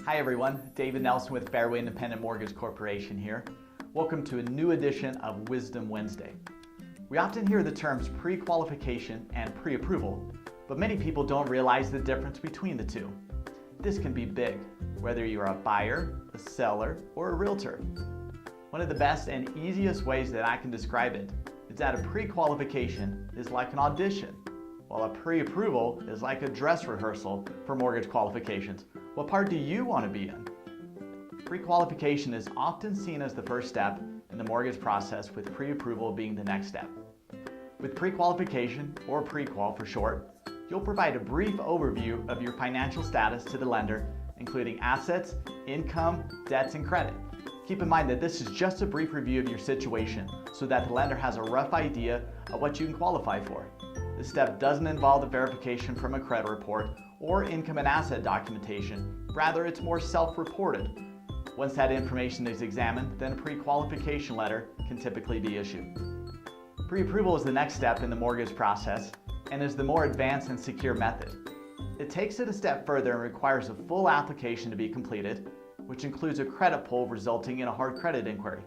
Hi everyone, David Nelson with Fairway Independent Mortgage Corporation here. Welcome to a new edition of Wisdom Wednesday. We often hear the terms pre-qualification and pre-approval, but many people don't realize the difference between the two. This can be big, whether you're a buyer, a seller, or a realtor. One of the best and easiest ways that I can describe it is that a pre-qualification is like an audition, while a pre-approval is like a dress rehearsal for mortgage qualifications. What part do you want to be in? Pre-qualification is often seen as the first step in the mortgage process, with pre-approval being the next step. With pre-qualification, or pre-qual for short, you'll provide a brief overview of your financial status to the lender, including assets, income, debts, and credit. Keep in mind that this is just a brief review of your situation so that the lender has a rough idea of what you can qualify for. This step doesn't involve the verification from a credit report or income and asset documentation. Rather, it's more self-reported. Once that information is examined, then a pre-qualification letter can typically be issued. Pre-approval is the next step in the mortgage process and is the more advanced and secure method. It takes it a step further and requires a full application to be completed, which includes a credit pull resulting in a hard credit inquiry.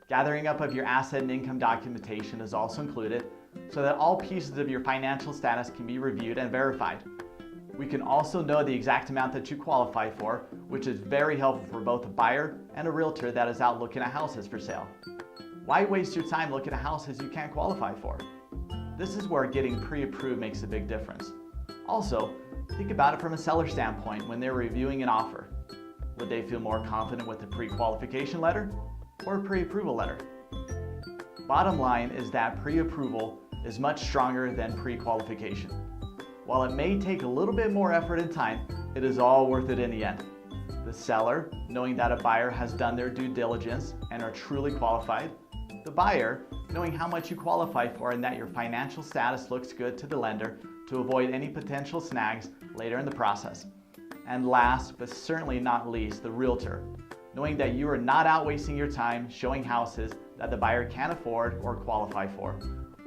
Gathering up of your asset and income documentation is also included, so that all pieces of your financial status can be reviewed and verified. We can also know the exact amount that you qualify for, which is very helpful for both a buyer and a realtor that is out looking at houses for sale. Why waste your time looking at houses you can't qualify for? This is where getting pre-approved makes a big difference. Also, think about it from a seller standpoint when they're reviewing an offer. Would they feel more confident with a pre-qualification letter or a pre-approval letter? Bottom line is that pre-approval is much stronger than pre-qualification. While it may take a little bit more effort and time, it is all worth it in the end. The seller, knowing that a buyer has done their due diligence and are truly qualified. The buyer, knowing how much you qualify for and that your financial status looks good to the lender to avoid any potential snags later in the process. And last, but certainly not least, the realtor, knowing that you are not out wasting your time showing houses that the buyer can afford or qualify for,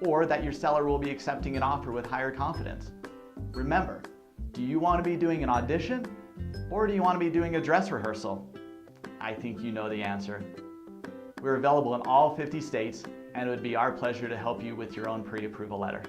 or that your seller will be accepting an offer with higher confidence. Remember, do you want to be doing an audition, or do you want to be doing a dress rehearsal? I think you know the answer. We're available in all 50 states, and it would be our pleasure to help you with your own pre-approval letter.